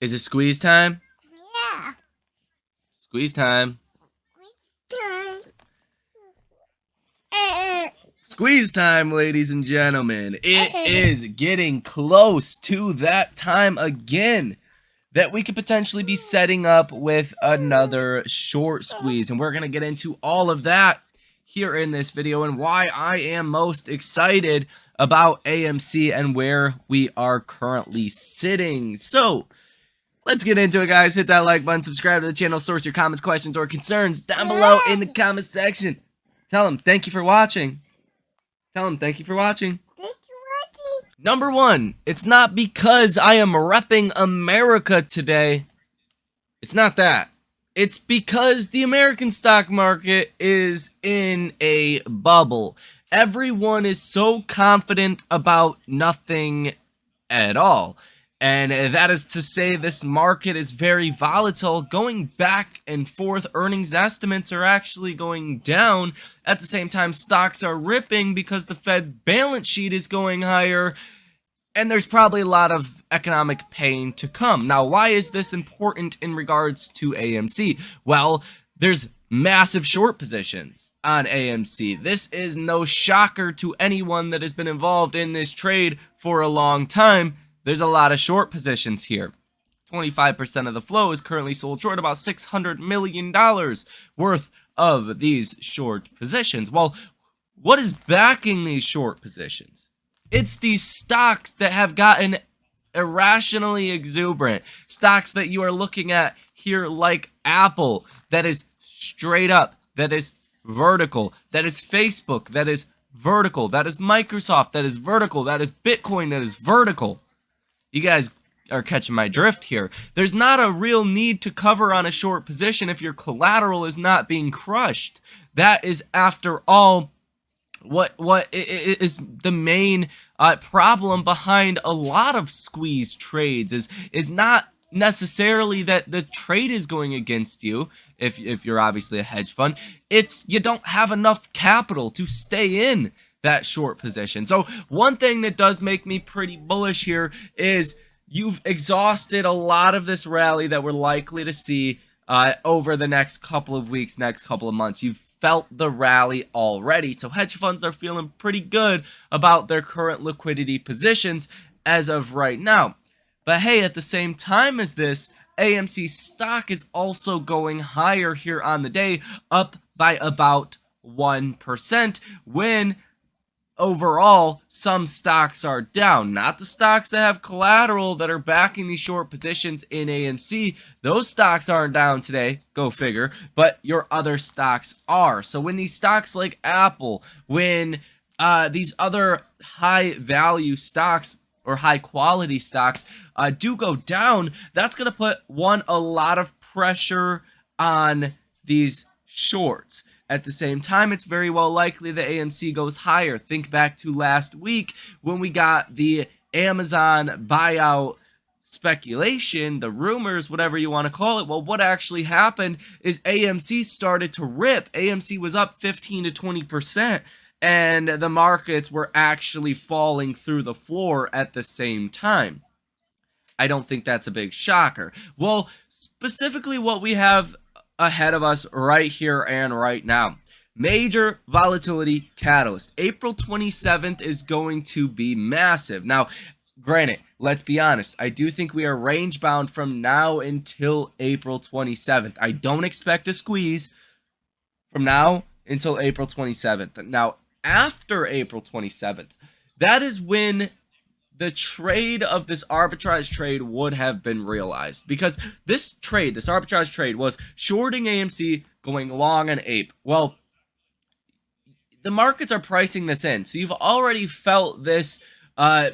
Is it squeeze time? Yeah. Squeeze time. Squeeze time. Squeeze time, ladies and gentlemen. It is getting close to that time again that we could potentially be setting up with another short squeeze. And we're going to get into all of that here in this video and why I am most excited about AMC and where we are currently sitting. So let's get into it, guys. Hit that like button, subscribe to the channel, source your comments, questions, or concerns down below in the comment section. Tell them thank you for watching. Tell them thank you for watching. Thank you for watching. Number one, it's not because I am repping America today. It's not that. It's because the American stock market is in a bubble. Everyone is so confident about nothing at all. And that is to say this market is very volatile, going back and forth. Earnings estimates are actually going down. At the same time, stocks are ripping because the Fed's balance sheet is going higher. And there's probably a lot of economic pain to come. Now, why is this important in regards to AMC? Well, there's massive short positions on AMC. This is no shocker to anyone that has been involved in this trade for a long time. There's a lot of short positions here. 25% of the flow is currently sold short, about $600 million worth of these short positions. Well, what is backing these short positions? It's these stocks that have gotten irrationally exuberant. Stocks that you are looking at here like Apple, that is straight up, that is vertical, that is Facebook, that is vertical, that is Microsoft, that is vertical, that is Bitcoin, that is vertical. You guys are catching my drift here. There's not a real need to cover on a short position if your collateral is not being crushed. That is, after all, what is the main problem behind a lot of squeeze trades is not necessarily that the trade is going against you if you're obviously a hedge fund. It's you don't have enough capital to stay in that short position. So one thing that does make me pretty bullish here is you've exhausted a lot of this rally that we're likely to see over the next couple of weeks, next couple of months. You've felt the rally already. So hedge funds are feeling pretty good about their current liquidity positions as of right now. But hey, at the same time as this, AMC stock is also going higher here on the day, up by about 1%, when overall some stocks are down. Not the stocks that have collateral that are backing these short positions in AMC. Those stocks aren't down today, go figure, but your other stocks are. So when these stocks like Apple, when these other high value stocks or high quality stocks do go down, that's going to put a lot of pressure on these shorts. At the same time, it's very well likely that AMC goes higher. Think back to last week when we got the Amazon buyout speculation, the rumors, whatever you want to call it. Well, what actually happened is AMC started to rip. AMC was up 15 to 20%, and the markets were actually falling through the floor at the same time. I don't think that's a big shocker. Well, specifically what we have ahead of us right here and right now. Major volatility catalyst. April 27th is going to be massive. Now, granted, let's be honest. I do think we are range bound from now until April 27th. I don't expect a squeeze from now until April 27th. Now, after April 27th, that is when the trade of this arbitrage trade would have been realized, because this arbitrage trade was shorting AMC, going long on APE. Well, the markets are pricing this in, so you've already felt this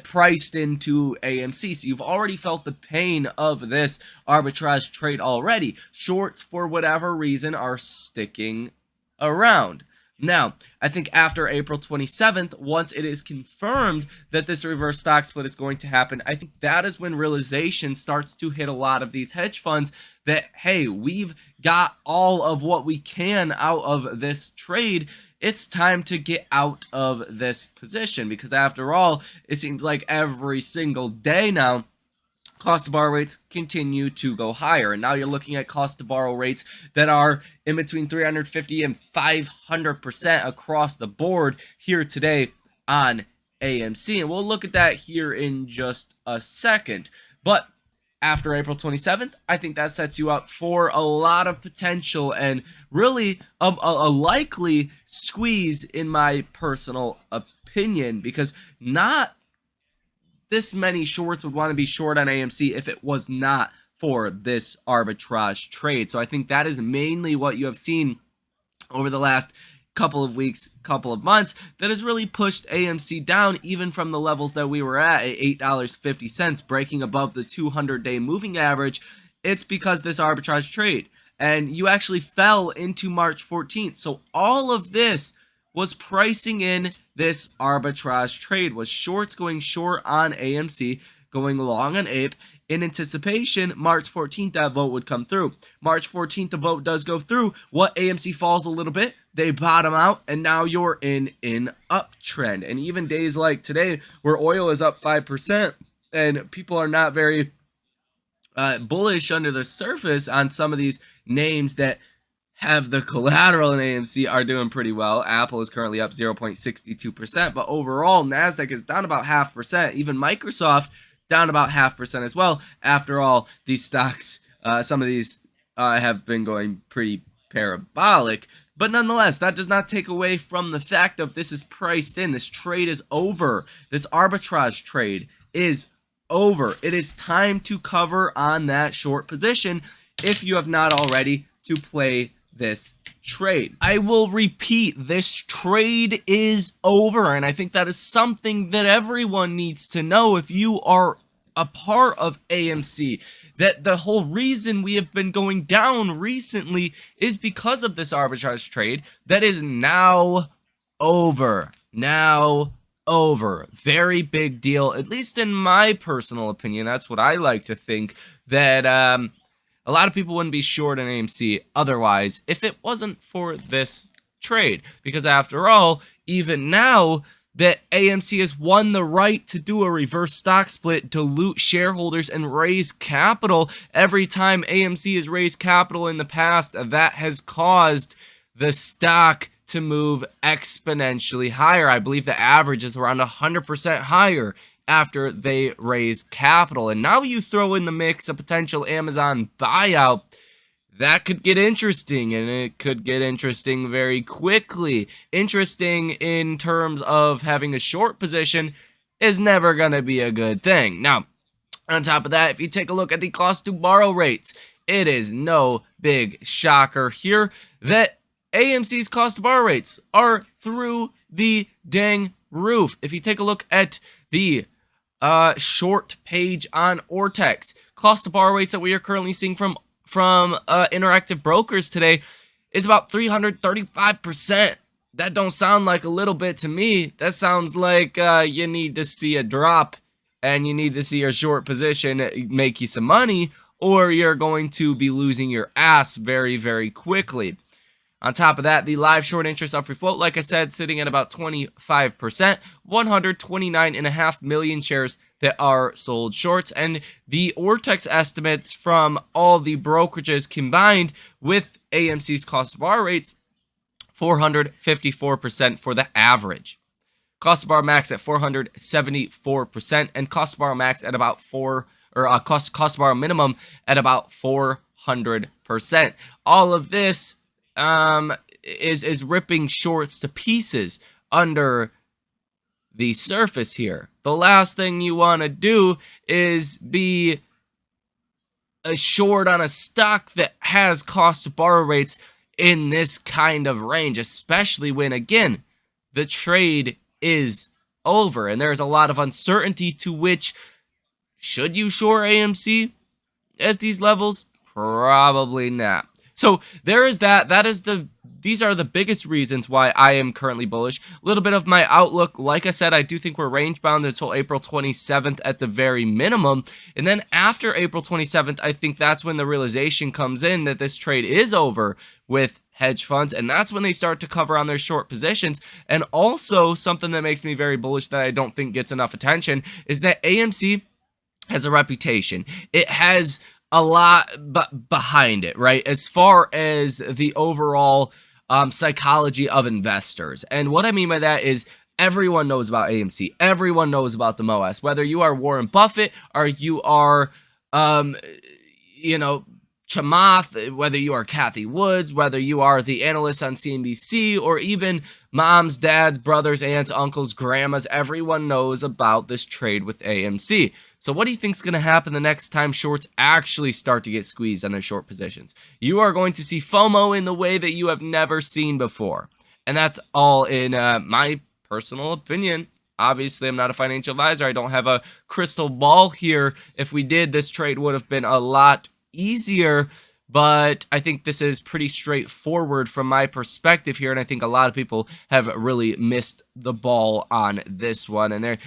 priced into AMC, so you've already felt the pain of this arbitrage trade already. Shorts, for whatever reason, are sticking around. Now, I think after April 27th, once it is confirmed that this reverse stock split is going to happen, I think that is when realization starts to hit a lot of these hedge funds that, hey, we've got all of what we can out of this trade. It's time to get out of this position, because after all, it seems like every single day now, cost to borrow rates continue to go higher. And now you're looking at cost to borrow rates that are in between 350 and 500% across the board here today on AMC. And we'll look at that here in just a second. But after April 27th, I think that sets you up for a lot of potential and really a likely squeeze, in my personal opinion, because not this many shorts would want to be short on AMC if it was not for this arbitrage trade. So I think that is mainly what you have seen over the last couple of weeks, couple of months, that has really pushed AMC down even from the levels that we were at $8.50, breaking above the 200-day moving average. It's because this arbitrage trade, and you actually fell into March 14th. So all of this was pricing in this arbitrage trade, was shorts going short on AMC, going long on APE, in anticipation March 14th that vote would come through. March 14th the vote does go through. What, AMC falls a little bit, they bottom out, and now you're in an uptrend. And even days like today, where oil is up 5%, and people are not very bullish under the surface on some of these names that have the collateral in AMC, are doing pretty well. Apple is currently up 0.62%, but overall NASDAQ is down about 0.5%. Even Microsoft down about 0.5% as well. After all, these stocks, some of these have been going pretty parabolic. But nonetheless, that does not take away from the fact of this is priced in. This trade is over. This arbitrage trade is over. It is time to cover on that short position if you have not already, to play this trade. I will repeat, this trade is over, and I think that is something that everyone needs to know if you are a part of AMC, that the whole reason we have been going down recently is because of this arbitrage trade that is now over. Now over. Very big deal, at least in my personal opinion. That's what I like to think, that a lot of people wouldn't be short on AMC otherwise if it wasn't for this trade. Because after all, even now that AMC has won the right to do a reverse stock split, dilute shareholders, and raise capital, every time AMC has raised capital in the past, that has caused the stock to move exponentially higher. I believe the average is around 100% higher after they raise capital. And now you throw in the mix a potential Amazon buyout, that could get interesting, and it could get interesting very quickly. Interesting in terms of having a short position is never going to be a good thing. Now, on top of that, if you take a look at the cost to borrow rates, it is no big shocker here that AMC's cost to borrow rates are through the dang roof. If you take a look at the short page on Ortex, cost to borrow rates that we are currently seeing from Interactive Brokers today is about 335%. That don't sound like a little bit to me. That sounds like you need to see a drop, and you need to see your short position make you some money, or you're going to be losing your ass very, very quickly. On top of that, the live short interest of free float, like I said, sitting at about 25%, 129.5 million shares that are sold shorts. And the Ortex estimates from all the brokerages combined with AMC's cost of borrow rates, 454% for the average. Cost of borrow max at 474%, and cost of borrow max at about cost of borrow minimum at about 400%. All of this is ripping shorts to pieces under the surface here. The last thing you want to do is be a short on a stock that has cost to borrow rates in this kind of range, especially when, again, the trade is over and there's a lot of uncertainty, to which, should you short AMC at these levels? Probably not. So there is that. These are the biggest reasons why I am currently bullish. A little bit of my outlook. Like I said, I do think we're range bound until April 27th at the very minimum. And then after April 27th, I think that's when the realization comes in that this trade is over with hedge funds. And that's when they start to cover on their short positions. And also something that makes me very bullish that I don't think gets enough attention is that AMC has a reputation. It has a lot behind it, right? As far as the overall psychology of investors. And what I mean by that is everyone knows about AMC. Everyone knows about the MOS. Whether you are Warren Buffett or you are, you know, Chamath, whether you are Kathy Woods, whether you are the analyst on CNBC, or even moms, dads, brothers, aunts, uncles, grandmas, everyone knows about this trade with AMC. So what do you think is going to happen the next time shorts actually start to get squeezed on their short positions? You are going to see FOMO in the way that you have never seen before. And that's all in my personal opinion. Obviously, I'm not a financial advisor. I don't have a crystal ball here. If we did, this trade would have been a lot easier, but I think this is pretty straightforward from my perspective here, and I think a lot of people have really missed the ball on this one. And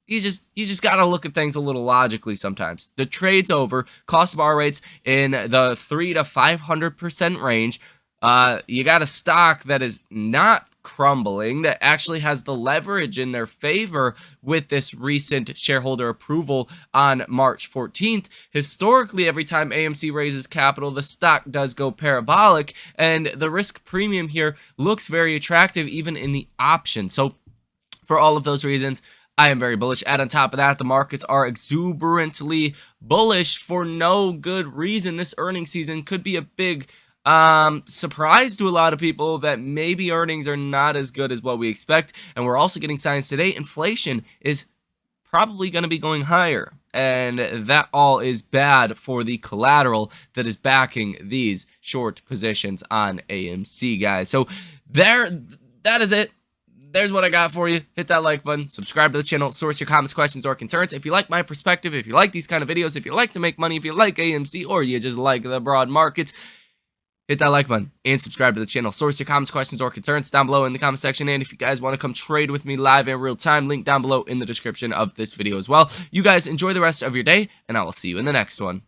you just got to look at things a little logically sometimes. The trade's over. Cost of R rates in the 300 to 500% range. You got a stock that is not crumbling, that actually has the leverage in their favor with this recent shareholder approval on March 14th. Historically, every time AMC raises capital, the stock does go parabolic, and the risk premium here looks very attractive even in the option. So for all of those reasons, I am very bullish. And on top of that, the markets are exuberantly bullish for no good reason. This earnings season could be a big surprise to a lot of people that maybe earnings are not as good as what we expect. And we're also getting signs today inflation is probably going to be going higher, and that all is bad for the collateral that is backing these short positions on AMC, guys. So that is it. There's what I got for you. Hit that like button, subscribe to the channel, source your comments, questions, or concerns. If you like my perspective, if you like these kind of videos, if you like to make money, if you like AMC, or you just like the broad markets, hit that like button and subscribe to the channel. Source your comments, questions, or concerns down below in the comment section. And if you guys want to come trade with me live in real time, link down below in the description of this video as well. You guys enjoy the rest of your day, and I will see you in the next one.